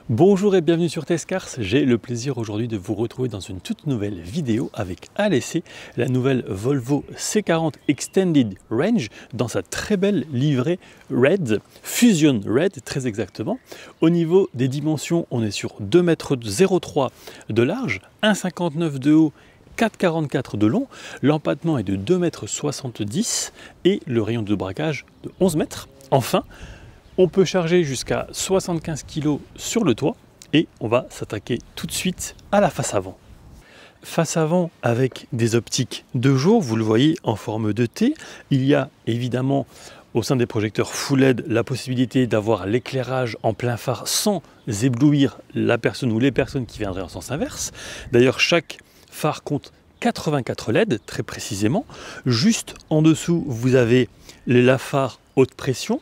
Bonjour et bienvenue sur Testcars, j'ai le plaisir aujourd'hui de vous retrouver dans une toute nouvelle vidéo avec à l'essai la nouvelle Volvo C40 Extended Range dans sa très belle livrée Red, Fusion Red très exactement. Au niveau des dimensions, on est sur 2,03 m de large, 1,59 m de haut, 4,44 m de long, l'empattement est de 2,70 m et le rayon de braquage de 11 mètres. Enfin, on peut charger jusqu'à 75 kg sur le toit et on va s'attaquer tout de suite à la face avant. Face avant avec des optiques de jour, vous le voyez en forme de T. Il y a évidemment au sein des projecteurs Full LED la possibilité d'avoir l'éclairage en plein phare sans éblouir la personne ou les personnes qui viendraient en sens inverse. D'ailleurs, chaque phare compte 84 LED très précisément. Juste en dessous, vous avez les lave-phares haute pression.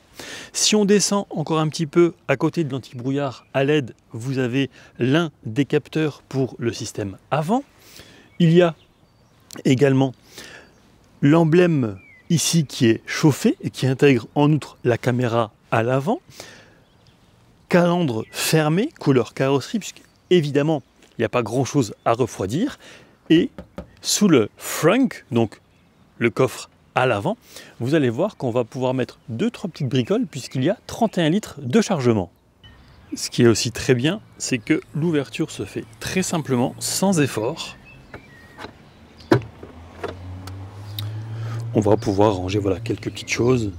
Si on descend encore un petit peu à côté de l'anti-brouillard à LED, vous avez l'un des capteurs pour le système avant. Il y a également l'emblème ici qui est chauffé et qui intègre en outre la caméra à l'avant. Calandre fermé, couleur carrosserie, puisque évidemment il n'y a pas grand chose à refroidir. Et sous le frunk, donc le coffre à l'avant, vous allez voir qu'on va pouvoir mettre 2-3 petites bricoles puisqu'il y a 31 litres de chargement. Ce qui est aussi très bien, c'est que l'ouverture se fait très simplement, sans effort. On va pouvoir ranger quelques petites choses.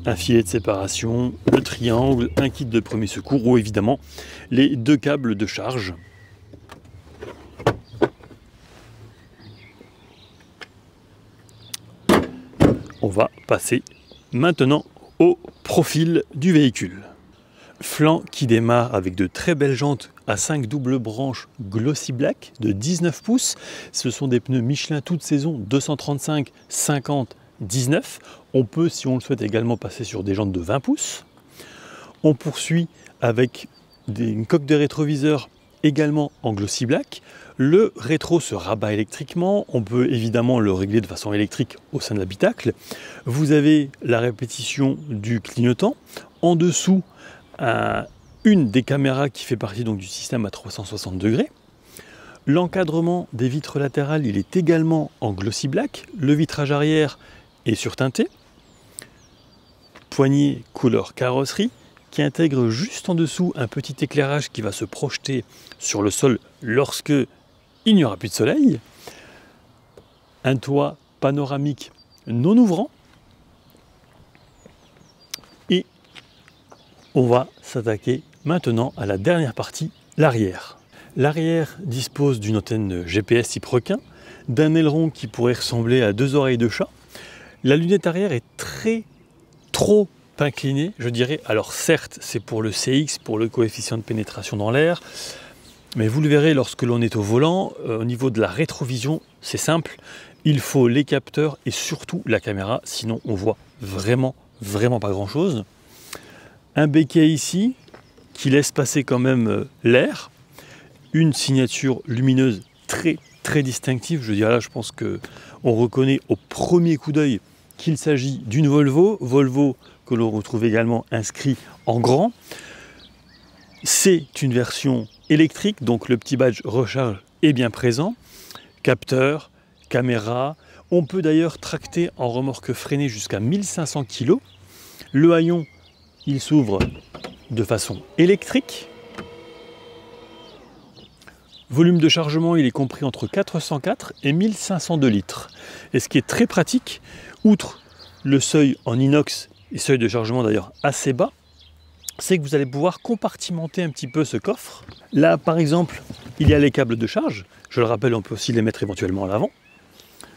Un filet de séparation, le triangle, un kit de premier secours ou évidemment les 2 câbles de charge. On va passer maintenant au profil du véhicule. Flanc qui démarre avec de très belles jantes à 5 doubles branches Glossy Black de 19 pouces. Ce sont des pneus Michelin toute saison 235, 50, 19. On peut, si on le souhaite, également passer sur des jantes de 20 pouces. On poursuit avec une coque de rétroviseur également en Glossy Black. Le rétro se rabat électriquement, on peut évidemment le régler de façon électrique au sein de l'habitacle. Vous avez la répétition du clignotant. En dessous, une des caméras qui fait partie donc du système à 360 degrés. L'encadrement des vitres latérales, il est également en Glossy Black. Le vitrage arrière est surteinté. Poignée couleur carrosserie, qui intègre juste en dessous un petit éclairage qui va se projeter sur le sol lorsque il n'y aura plus de soleil. Un toit panoramique non ouvrant. Et on va s'attaquer maintenant à la dernière partie, l'arrière. L'arrière dispose d'une antenne GPS type requin, d'un aileron qui pourrait ressembler à 2 oreilles de chat. La lunette arrière est trop incliné, je dirais. Alors certes, c'est pour le CX, pour le coefficient de pénétration dans l'air, mais vous le verrez lorsque l'on est au volant, au niveau de la rétrovision, c'est simple, il faut les capteurs et surtout la caméra, sinon on voit vraiment pas grand chose. Un béquet ici, qui laisse passer quand même l'air, une signature lumineuse très distinctive, je dirais là, je pense qu'on reconnaît au premier coup d'œil qu'il s'agit d'une Volvo que l'on retrouve également inscrit en grand. C'est une version électrique, donc le petit badge recharge est bien présent. Capteur, caméra, on peut d'ailleurs tracter en remorque freinée jusqu'à 1500 kg. Le haillon, il s'ouvre de façon électrique. Volume de chargement, il est compris entre 404 et 1502 litres. Et ce qui est très pratique, outre le seuil en inox et seuil de chargement d'ailleurs assez bas, c'est que vous allez pouvoir compartimenter un petit peu ce coffre. Là, par exemple, il y a les câbles de charge. Je le rappelle, on peut aussi les mettre éventuellement à l'avant.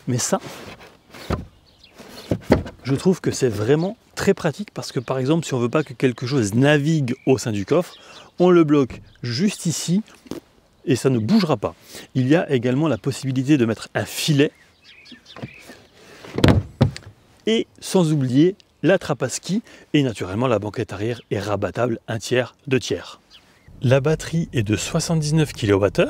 Mais ça, je trouve que c'est vraiment très pratique parce que, par exemple, si on ne veut pas que quelque chose navigue au sein du coffre, on le bloque juste ici et ça ne bougera pas. Il y a également la possibilité de mettre un filet et sans oublier la trappe à ski et naturellement la banquette arrière est rabattable 1 tiers, 2 tiers. La batterie est de 79 kWh,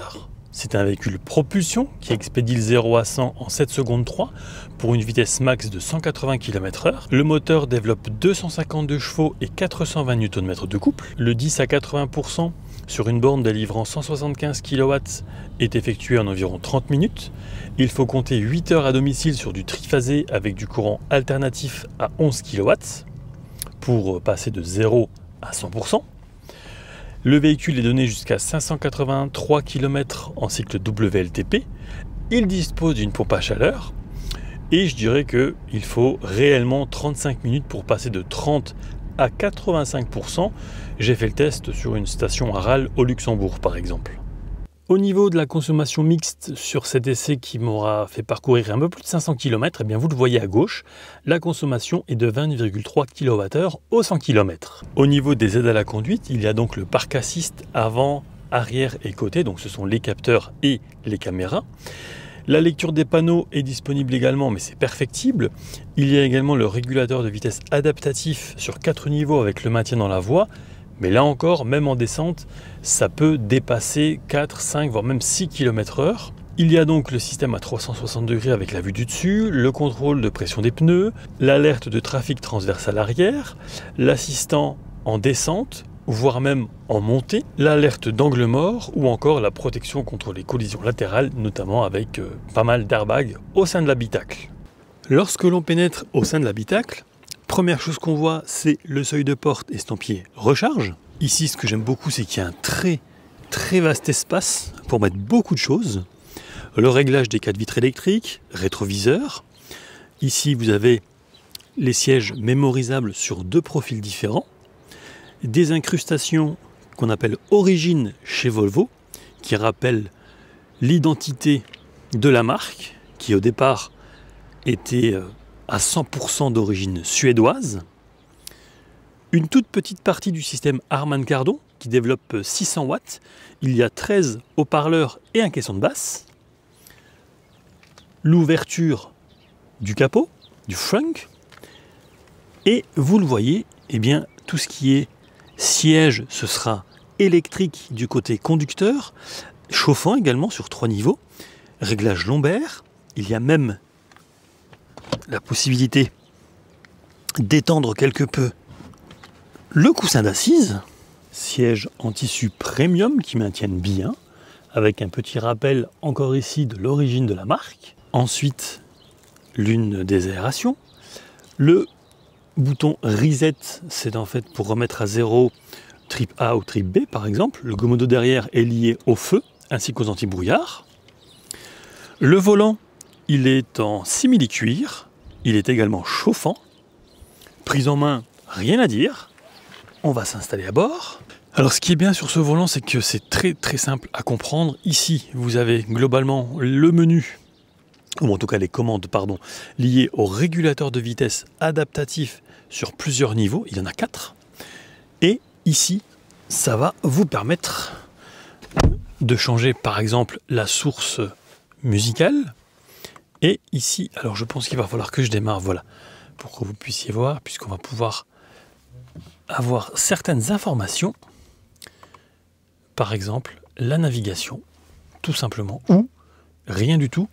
c'est un véhicule propulsion qui expédie le 0 à 100 en 7 secondes 3 pour une vitesse max de 180 km/h. Le moteur développe 252 chevaux et 420 Nm de couple. Le 10 à 80% sur une borne délivrant 175 kW est effectué en environ 30 minutes. Il faut compter 8 heures à domicile sur du triphasé avec du courant alternatif à 11 kW pour passer de 0 à 100%. Le véhicule est donné jusqu'à 583 km en cycle WLTP. Il dispose d'une pompe à chaleur. Et je dirais qu'il faut réellement 35 minutes pour passer de 30 à 85%. J'ai fait le test sur une station Aral au Luxembourg par exemple. Au niveau de la consommation mixte sur cet essai qui m'aura fait parcourir un peu plus de 500 km, eh bien vous le voyez à gauche, la consommation est de 20,3 kWh au 100 km. Au niveau des aides à la conduite, il y a donc le parc assist avant, arrière et côté, donc ce sont les capteurs et les caméras. La lecture des panneaux est disponible également, mais c'est perfectible. Il y a également le régulateur de vitesse adaptatif sur 4 niveaux avec le maintien dans la voie. Mais là encore, même en descente, ça peut dépasser 4, 5, voire même 6 km/h. Il y a donc le système à 360 degrés avec la vue du dessus, le contrôle de pression des pneus, l'alerte de trafic transversal arrière, l'assistant en descente, voire même en montée, l'alerte d'angle mort ou encore la protection contre les collisions latérales, notamment avec pas mal d'airbags au sein de l'habitacle. Lorsque l'on pénètre au sein de l'habitacle, première chose qu'on voit, c'est le seuil de porte estampillé recharge. Ici, ce que j'aime beaucoup, c'est qu'il y a un très vaste espace pour mettre beaucoup de choses. Le réglage des 4 vitres électriques, rétroviseur. Ici, vous avez les sièges mémorisables sur 2 profils différents. Des incrustations qu'on appelle origine chez Volvo, qui rappellent l'identité de la marque, qui au départ était à 100% d'origine suédoise. Une toute petite partie du système Harman Kardon, qui développe 600 watts. Il y a 13 haut-parleurs et un caisson de basse. L'ouverture du capot, du frunk. Et vous le voyez, eh bien, tout ce qui est siège, ce sera électrique du côté conducteur, chauffant également sur 3 niveaux, réglage lombaire, il y a même la possibilité d'étendre quelque peu le coussin d'assise, siège en tissu premium qui maintiennent bien, avec un petit rappel encore ici de l'origine de la marque. Ensuite, l'une des aérations, le bouton reset, c'est en fait pour remettre à zéro trip A ou trip B par exemple. Le commodo derrière est lié au feu ainsi qu'aux anti-brouillards. Le volant, il est en simili-cuir, il est également chauffant. Prise en main, rien à dire. On va s'installer à bord. Alors ce qui est bien sur ce volant, c'est que c'est très simple à comprendre. Ici, vous avez globalement le menu, ou en tout cas les commandes, pardon, liées au régulateur de vitesse adaptatif sur plusieurs niveaux, il y en a 4. Et ici, ça va vous permettre de changer par exemple la source musicale. Et ici, alors je pense qu'il va falloir que je démarre, voilà, pour que vous puissiez voir, puisqu'on va pouvoir avoir certaines informations. Par exemple, la navigation, tout simplement, ou rien du tout,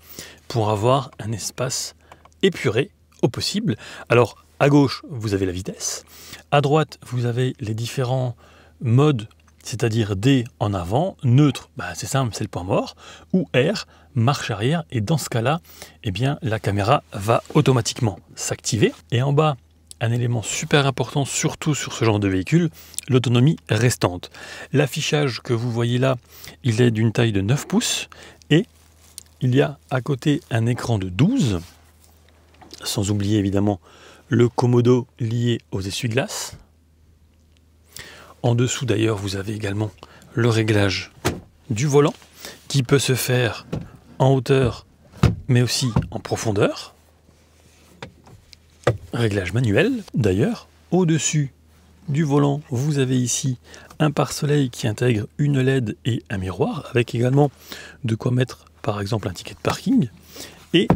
pour avoir un espace épuré au possible. Alors, à gauche, vous avez la vitesse. À droite, vous avez les différents modes, c'est-à-dire D en avant, neutre, c'est simple, c'est le point mort, ou R, marche arrière. Et dans ce cas-là, eh bien, la caméra va automatiquement s'activer. Et en bas, un élément super important, surtout sur ce genre de véhicule, l'autonomie restante. L'affichage que vous voyez là, il est d'une taille de 9 pouces et il y a à côté un écran de 12, sans oublier évidemment le commodo lié aux essuie-glaces. En dessous d'ailleurs, vous avez également le réglage du volant qui peut se faire en hauteur mais aussi en profondeur. Réglage manuel d'ailleurs. Au-dessus du volant, vous avez ici un pare-soleil qui intègre une LED et un miroir, avec également de quoi mettre par exemple un ticket de parking. Et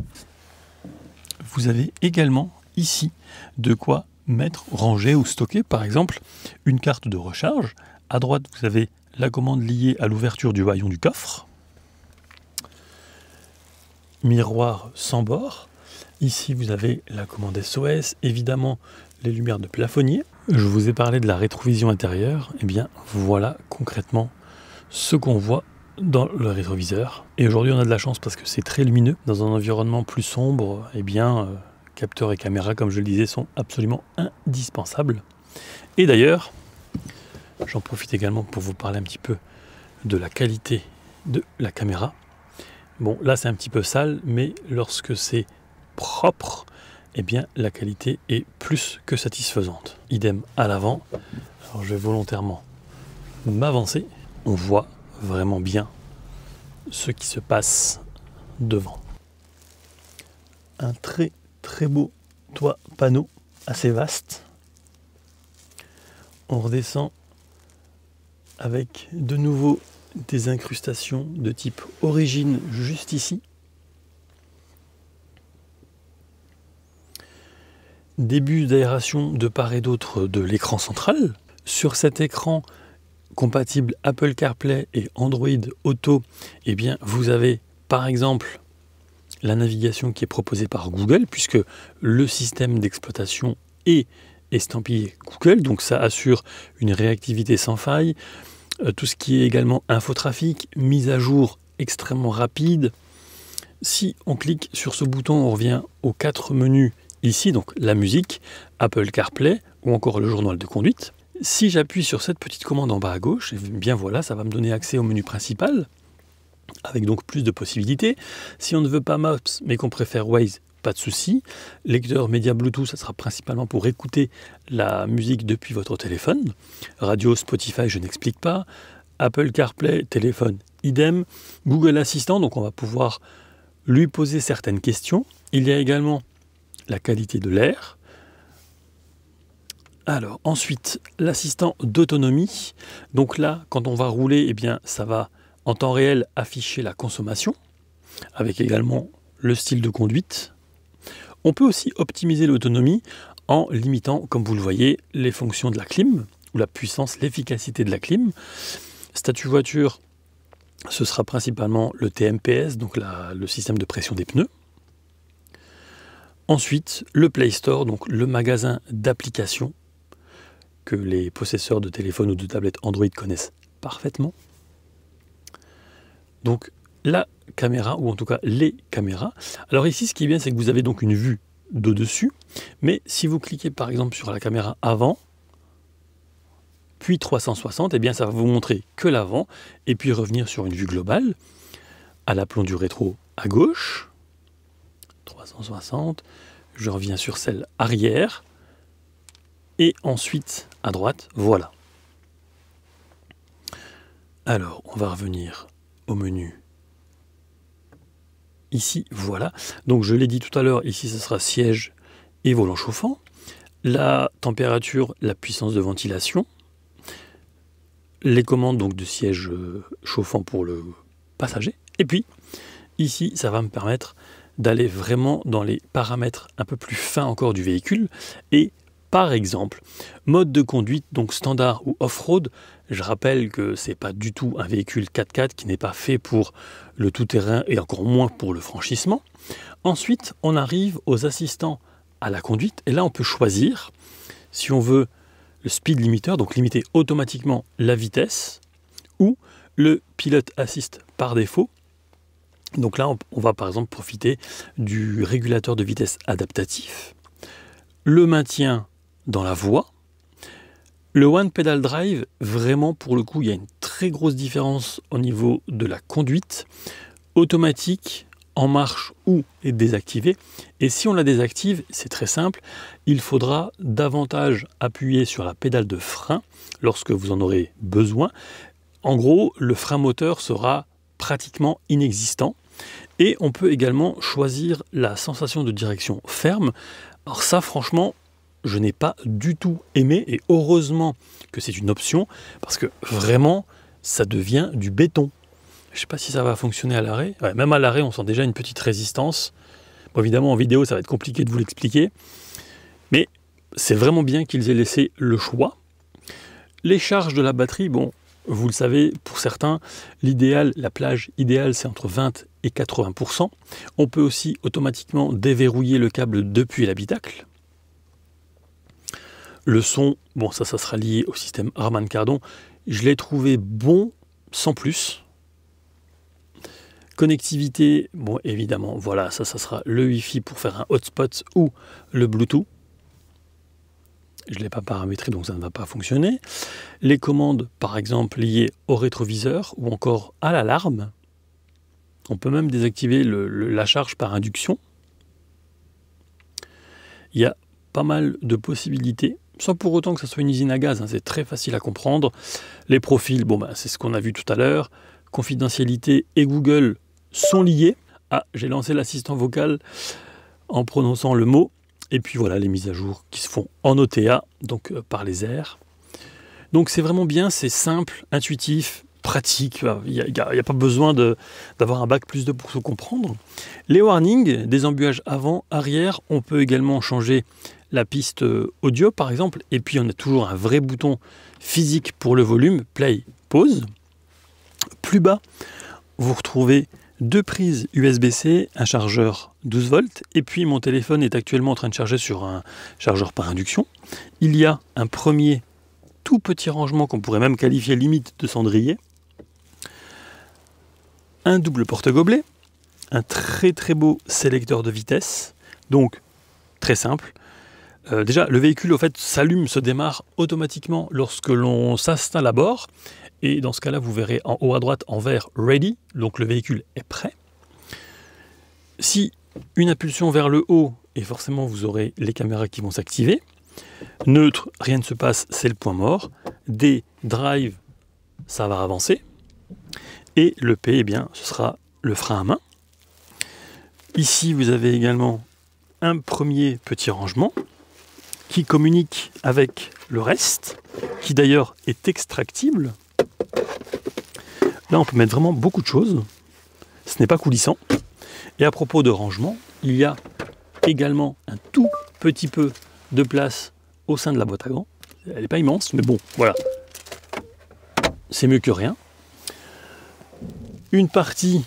vous avez également ici de quoi mettre, ranger ou stocker par exemple une carte de recharge. À droite, vous avez la commande liée à l'ouverture du haillon du coffre. Miroir sans bord. Ici, vous avez la commande SOS, évidemment les lumières de plafonnier. Je vous ai parlé de la rétrovision intérieure. Eh bien, voilà concrètement ce qu'on voit dans le rétroviseur. Et aujourd'hui, on a de la chance parce que c'est très lumineux. Dans un environnement plus sombre, eh bien, capteurs et caméras, comme je le disais, sont absolument indispensables. Et d'ailleurs, j'en profite également pour vous parler un petit peu de la qualité de la caméra. Bon, là, c'est un petit peu sale, mais lorsque c'est propre, eh bien, la qualité est plus que satisfaisante. Idem à l'avant. Alors, je vais volontairement m'avancer. On voit vraiment bien ce qui se passe devant. Un très très beau toit panneau, assez vaste. On redescend avec de nouveau des incrustations de type origine juste ici. Des bus d'aération de part et d'autre de l'écran central. Sur cet écran compatible Apple CarPlay et Android Auto, eh bien, vous avez par exemple la navigation qui est proposée par Google, puisque le système d'exploitation est estampillé Google, donc ça assure une réactivité sans faille. Tout ce qui est également infotrafic, mise à jour extrêmement rapide. Si on clique sur ce bouton, on revient aux 4 menus ici, donc la musique, Apple CarPlay ou encore le journal de conduite. Si j'appuie sur cette petite commande en bas à gauche, eh bien voilà, ça va me donner accès au menu principal, avec donc plus de possibilités. Si on ne veut pas Maps, mais qu'on préfère Waze, pas de souci. Lecteur média Bluetooth, ça sera principalement pour écouter la musique depuis votre téléphone. Radio, Spotify, je n'explique pas. Apple CarPlay, téléphone, idem. Google Assistant, donc on va pouvoir lui poser certaines questions. Il y a également la qualité de l'air. Alors ensuite, l'assistant d'autonomie. Donc là, quand on va rouler, eh bien, ça va en temps réel afficher la consommation, avec également le style de conduite. On peut aussi optimiser l'autonomie en limitant, comme vous le voyez, les fonctions de la clim, ou la puissance, l'efficacité de la clim. Statut voiture, ce sera principalement le TMPS, donc le système de pression des pneus. Ensuite, le Play Store, donc le magasin d'applications que les possesseurs de téléphones ou de tablettes Android connaissent parfaitement. Donc la caméra, ou en tout cas les caméras. Alors ici, ce qui est bien, c'est que vous avez donc une vue de dessus, mais si vous cliquez par exemple sur la caméra avant, puis 360, eh bien ça va vous montrer que l'avant, et puis revenir sur une vue globale, à l'aplomb du rétro à gauche, 360, je reviens sur celle arrière, et ensuite à droite, voilà. Alors, on va revenir au menu. Ici, voilà. Donc, je l'ai dit tout à l'heure, ici, ce sera siège et volant chauffant. La température, la puissance de ventilation. Les commandes donc de siège chauffant pour le passager. Et puis, ici, ça va me permettre d'aller vraiment dans les paramètres un peu plus fins encore du véhicule. Et par exemple, mode de conduite, donc standard ou off-road. Je rappelle que ce n'est pas du tout un véhicule 4x4 qui n'est pas fait pour le tout-terrain et encore moins pour le franchissement. Ensuite, on arrive aux assistants à la conduite. Et là, on peut choisir si on veut le speed limiter, donc limiter automatiquement la vitesse, ou le pilot assist par défaut. Donc là, on va par exemple profiter du régulateur de vitesse adaptatif, le maintien dans la voie, le One Pedal Drive, vraiment pour le coup, il y a une très grosse différence au niveau de la conduite, automatique, en marche ou est désactivé. Et si on la désactive, c'est très simple, il faudra davantage appuyer sur la pédale de frein lorsque vous en aurez besoin. En gros, le frein moteur sera pratiquement inexistant. Et on peut également choisir la sensation de direction ferme. Alors ça, franchement, je n'ai pas du tout aimé, et heureusement que c'est une option, parce que vraiment, ça devient du béton. Je ne sais pas si ça va fonctionner à l'arrêt. Ouais, même à l'arrêt, on sent déjà une petite résistance. Bon, évidemment, en vidéo, ça va être compliqué de vous l'expliquer. Mais c'est vraiment bien qu'ils aient laissé le choix. Les charges de la batterie, bon, vous le savez, pour certains, l'idéal, la plage idéale, c'est entre 20 et 80%. On peut aussi automatiquement déverrouiller le câble depuis l'habitacle. Le son, bon, ça sera lié au système Harman Kardon. Je l'ai trouvé bon, sans plus. Connectivité, bon évidemment, voilà, ça sera le Wi-Fi pour faire un hotspot ou le Bluetooth. Je ne l'ai pas paramétré, donc ça ne va pas fonctionner. Les commandes, par exemple, liées au rétroviseur ou encore à l'alarme. On peut même désactiver la charge par induction. Il y a pas mal de possibilités, sans pour autant que ça soit une usine à gaz, hein, c'est très facile à comprendre. Les profils, bon, bah, c'est ce qu'on a vu tout à l'heure. Confidentialité et Google sont liés. Ah, j'ai lancé l'assistant vocal en prononçant le mot. Et puis voilà, les mises à jour qui se font en OTA, donc par les airs. Donc c'est vraiment bien, c'est simple, intuitif, pratique. Il n'y a pas besoin d'avoir un bac plus 2 pour tout comprendre. Les warnings, des embuages avant, arrière. On peut également changer la piste audio par exemple. Et puis on a toujours un vrai bouton physique pour le volume, play, pause. Plus bas, vous retrouvez 2 prises USB-C, un chargeur 12 volts, et puis mon téléphone est actuellement en train de charger sur un chargeur par induction. Il y a un premier tout petit rangement qu'on pourrait même qualifier limite de cendrier, un double porte-gobelet, un très très beau sélecteur de vitesse, donc très simple. Déjà, le véhicule au fait s'allume, se démarre automatiquement lorsque l'on s'installe à bord. Et dans ce cas-là, vous verrez en haut à droite en vert « Ready », donc le véhicule est prêt. Si une impulsion vers le haut, et forcément vous aurez les caméras qui vont s'activer. Neutre, rien ne se passe, c'est le point mort. D, drive, ça va avancer. Et le P, eh bien, ce sera le frein à main. Ici, vous avez également un premier petit rangement qui communique avec le reste, qui d'ailleurs est extractible. Là, on peut mettre vraiment beaucoup de choses. Ce n'est pas coulissant. Et à propos de rangement, il y a également un tout petit peu de place au sein de la boîte à gants. Elle n'est pas immense, mais bon, voilà. C'est mieux que rien. Une partie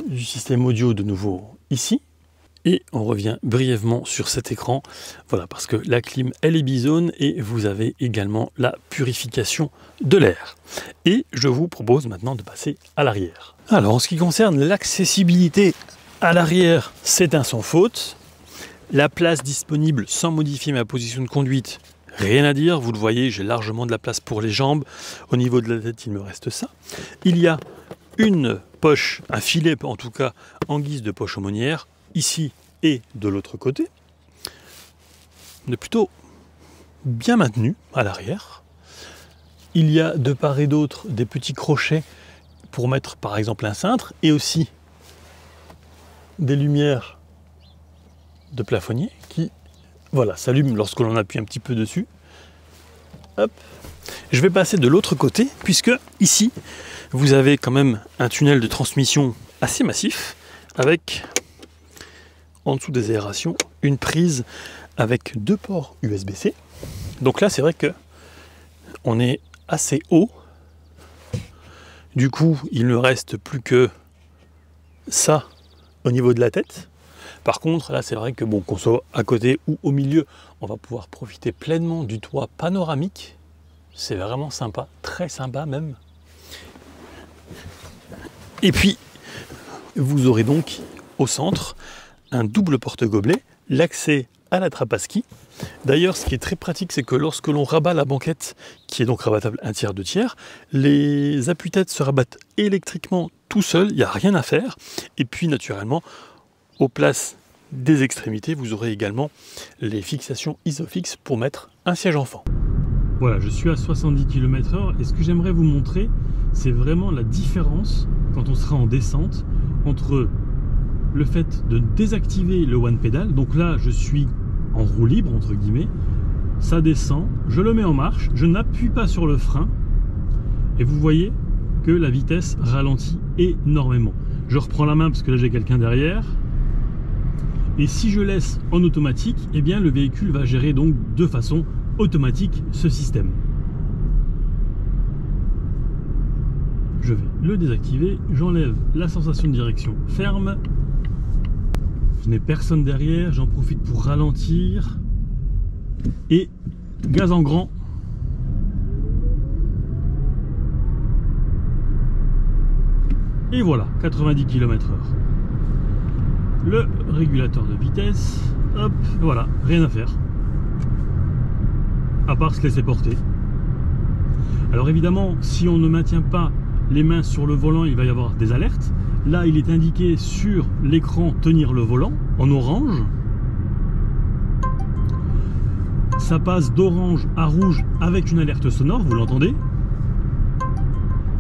du système audio de nouveau ici. Et on revient brièvement sur cet écran, voilà, parce que la clim, elle est bisone et vous avez également la purification de l'air. Et je vous propose maintenant de passer à l'arrière. Alors, en ce qui concerne l'accessibilité à l'arrière, c'est un sans faute. La place disponible sans modifier ma position de conduite, rien à dire. Vous le voyez, j'ai largement de la place pour les jambes. Au niveau de la tête, il me reste ça. Il y a une poche, un filet en tout cas, en guise de poche aumônière, ici et de l'autre côté, de plutôt bien maintenu à l'arrière. Il y a de part et d'autre des petits crochets pour mettre par exemple un cintre et aussi des lumières de plafonnier qui, voilà, s'allument lorsque l'on appuie un petit peu dessus. Hop. Je vais passer de l'autre côté puisque ici vous avez quand même un tunnel de transmission assez massif avec en dessous des aérations une prise avec 2 ports USB-C. Donc là c'est vrai que on est assez haut. Du coup il ne reste plus que ça au niveau de la tête. Par contre là c'est vrai que bon, qu'on soit à côté ou au milieu, on va pouvoir profiter pleinement du toit panoramique. C'est vraiment sympa, très sympa même. Et puis vous aurez donc au centre un double porte-gobelet, l'accès à la trappe à ski. D'ailleurs, ce qui est très pratique, c'est que lorsque l'on rabat la banquette, qui est donc rabattable 1/3, 2/3, les appuis-têtes se rabattent électriquement tout seuls, il n'y a rien à faire. Et puis, naturellement, aux places des extrémités, vous aurez également les fixations ISOFIX pour mettre un siège enfant. Voilà, je suis à 70 km/h et ce que j'aimerais vous montrer, c'est vraiment la différence quand on sera en descente entre le fait de désactiver le one pedal. Donc là je suis en roue libre entre guillemets, ça descend, je le mets en marche, je n'appuie pas sur le frein et vous voyez que la vitesse ralentit énormément. Je reprends la main parce que là j'ai quelqu'un derrière et si je laisse en automatique, eh bien le véhicule va gérer donc de façon automatique ce système. Je vais le désactiver, j'enlève la sensation de direction ferme. Je n'ai personne derrière, j'en profite pour ralentir. Et gaz en grand. Et voilà, 90 km/h. Le régulateur de vitesse, hop, voilà, rien à faire. À part se laisser porter. Alors évidemment, si on ne maintient pas les mains sur le volant, il va y avoir des alertes. Là, il est indiqué sur l'écran tenir le volant en orange. Ça passe d'orange à rouge avec une alerte sonore, vous l'entendez.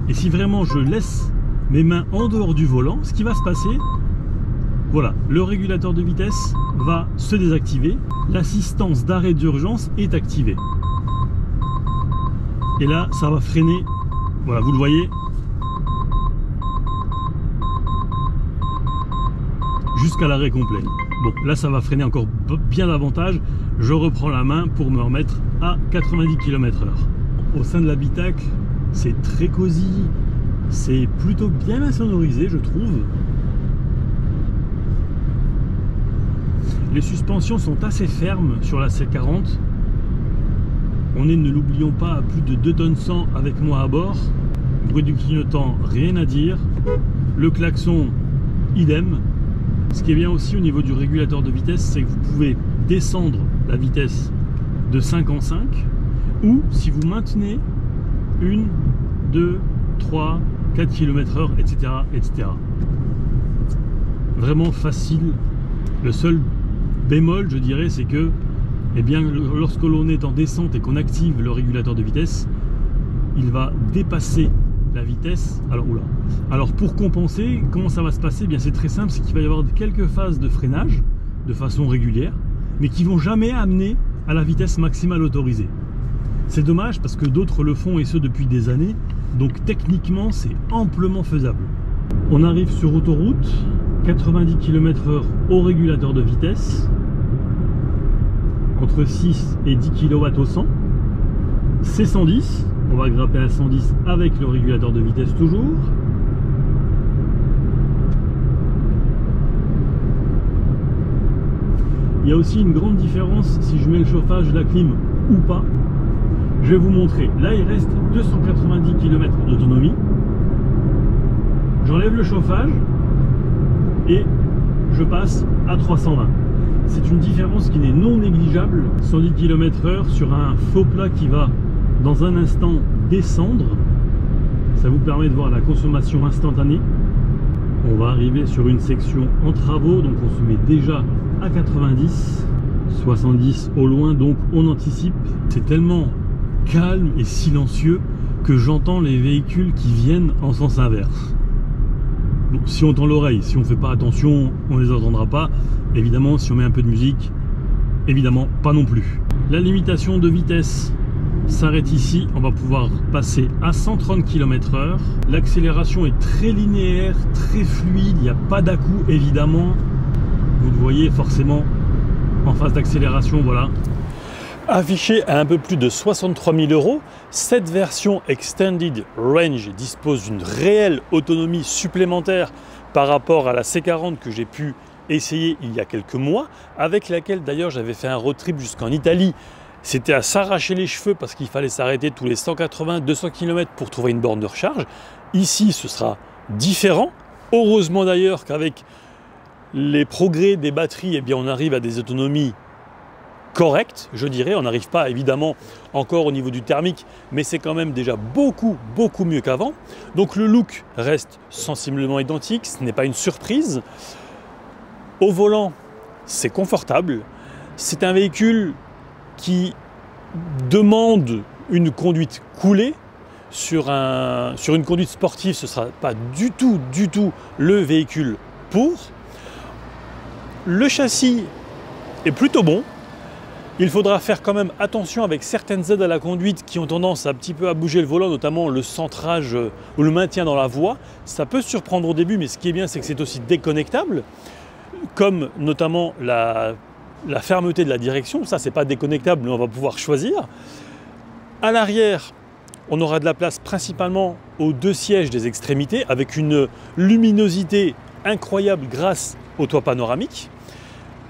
Et si vraiment je laisse mes mains en dehors du volant, ce qui va se passer, voilà, le régulateur de vitesse va se désactiver, l'assistance d'arrêt d'urgence est activée. Et là, ça va freiner, voilà, vous le voyez, jusqu'à l'arrêt complet. Bon, là, ça va freiner encore bien davantage. Je reprends la main pour me remettre à 90 km/h. Au sein de l'habitacle, c'est très cosy, c'est plutôt bien insonorisé, je trouve. Les suspensions sont assez fermes sur la C40. On est, ne l'oublions pas, à plus de 2 tonnes 100 avec moi à bord. Bruit du clignotant, rien à dire. Le klaxon, idem. Ce qui est bien aussi au niveau du régulateur de vitesse, c'est que vous pouvez descendre la vitesse de 5 en 5, ou si vous maintenez 1, 2, 3, 4 km/h, etc., etc. Vraiment facile. Le seul bémol, je dirais, c'est que, eh bien, lorsque l'on est en descente et qu'on active le régulateur de vitesse, il va dépasser la vitesse. Alors pour compenser, comment ça va se passer? Eh bien, c'est très simple, c'est qu'il va y avoir quelques phases de freinage de façon régulière, mais qui vont jamais amener à la vitesse maximale autorisée. C'est dommage parce que d'autres le font, et ce depuis des années, donc techniquement c'est amplement faisable. On arrive sur autoroute, 90 km/h au régulateur de vitesse, entre 6 et 10 kW au 100, c'est 110, on va grimper à 110 avec le régulateur de vitesse toujours. Il y a aussi une grande différence si je mets le chauffage de la clim ou pas. Je vais vous montrer. Là, il reste 290 km d'autonomie. J'enlève le chauffage et je passe à 320. C'est une différence qui n'est non négligeable. 110 km/h sur un faux plat qui va dans un instant descendre. Ça vous permet de voir la consommation instantanée. On va arriver sur une section en travaux, donc on se met déjà à 90, 70 au loin, donc on anticipe. C'est tellement calme et silencieux que j'entends les véhicules qui viennent en sens inverse. Bon, si on tend l'oreille, si on ne fait pas attention, on ne les entendra pas. Évidemment, si on met un peu de musique, évidemment pas non plus. La limitation de vitesse s'arrête ici, on va pouvoir passer à 130 km/h. L'accélération est très linéaire, très fluide, il n'y a pas d'à-coup évidemment. Vous le voyez forcément en phase d'accélération, voilà. Affiché à un peu plus de 63 000 €, cette version Extended Range dispose d'une réelle autonomie supplémentaire par rapport à la C40 que j'ai pu essayer il y a quelques mois, avec laquelle d'ailleurs j'avais fait un road trip jusqu'en Italie. C'était à s'arracher les cheveux parce qu'il fallait s'arrêter tous les 180-200 km pour trouver une borne de recharge. Ici, ce sera différent. Heureusement d'ailleurs qu'avec les progrès des batteries, eh bien, on arrive à des autonomies correctes, je dirais. On n'arrive pas évidemment encore au niveau du thermique, mais c'est quand même déjà beaucoup mieux qu'avant. Donc le look reste sensiblement identique, ce n'est pas une surprise. Au volant, c'est confortable. C'est un véhicule qui demande une conduite coolée. Sur une conduite sportive, ce ne sera pas du tout le véhicule pour. Le châssis est plutôt bon. Il faudra faire quand même attention avec certaines aides à la conduite qui ont tendance un petit peu à bouger le volant, notamment le centrage ou le maintien dans la voie. Ça peut surprendre au début, mais ce qui est bien, c'est que c'est aussi déconnectable, comme notamment la fermeté de la direction. Ça, c'est pas déconnectable, mais on va pouvoir choisir. À l'arrière, on aura de la place principalement aux deux sièges des extrémités, avec une luminosité incroyable grâce au toit panoramique.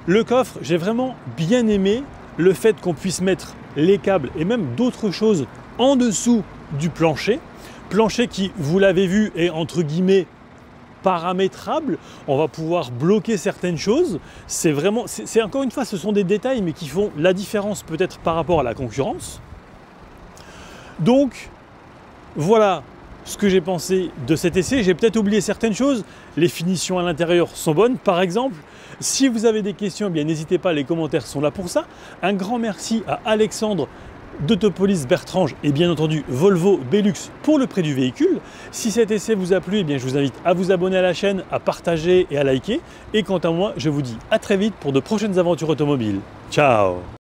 Le coffre, j'ai vraiment bien aimé le fait qu'on puisse mettre les câbles et même d'autres choses en dessous du plancher. Plancher qui, vous l'avez vu, est entre guillemets paramétrable, on va pouvoir bloquer certaines choses. C'est vraiment, c'est encore une fois, ce sont des détails, mais qui font la différence peut-être par rapport à la concurrence. Donc, voilà ce que j'ai pensé de cet essai. J'ai peut-être oublié certaines choses. Les finitions à l'intérieur sont bonnes, par exemple. Si vous avez des questions, eh bien n'hésitez pas, les commentaires sont là pour ça. Un grand merci à Alexandre d'Autopolis Bertrange et bien entendu Volvo Belux pour le prix du véhicule. Si cet essai vous a plu, eh bien je vous invite à vous abonner à la chaîne, à partager et à liker. Et quant à moi, je vous dis à très vite pour de prochaines aventures automobiles. Ciao!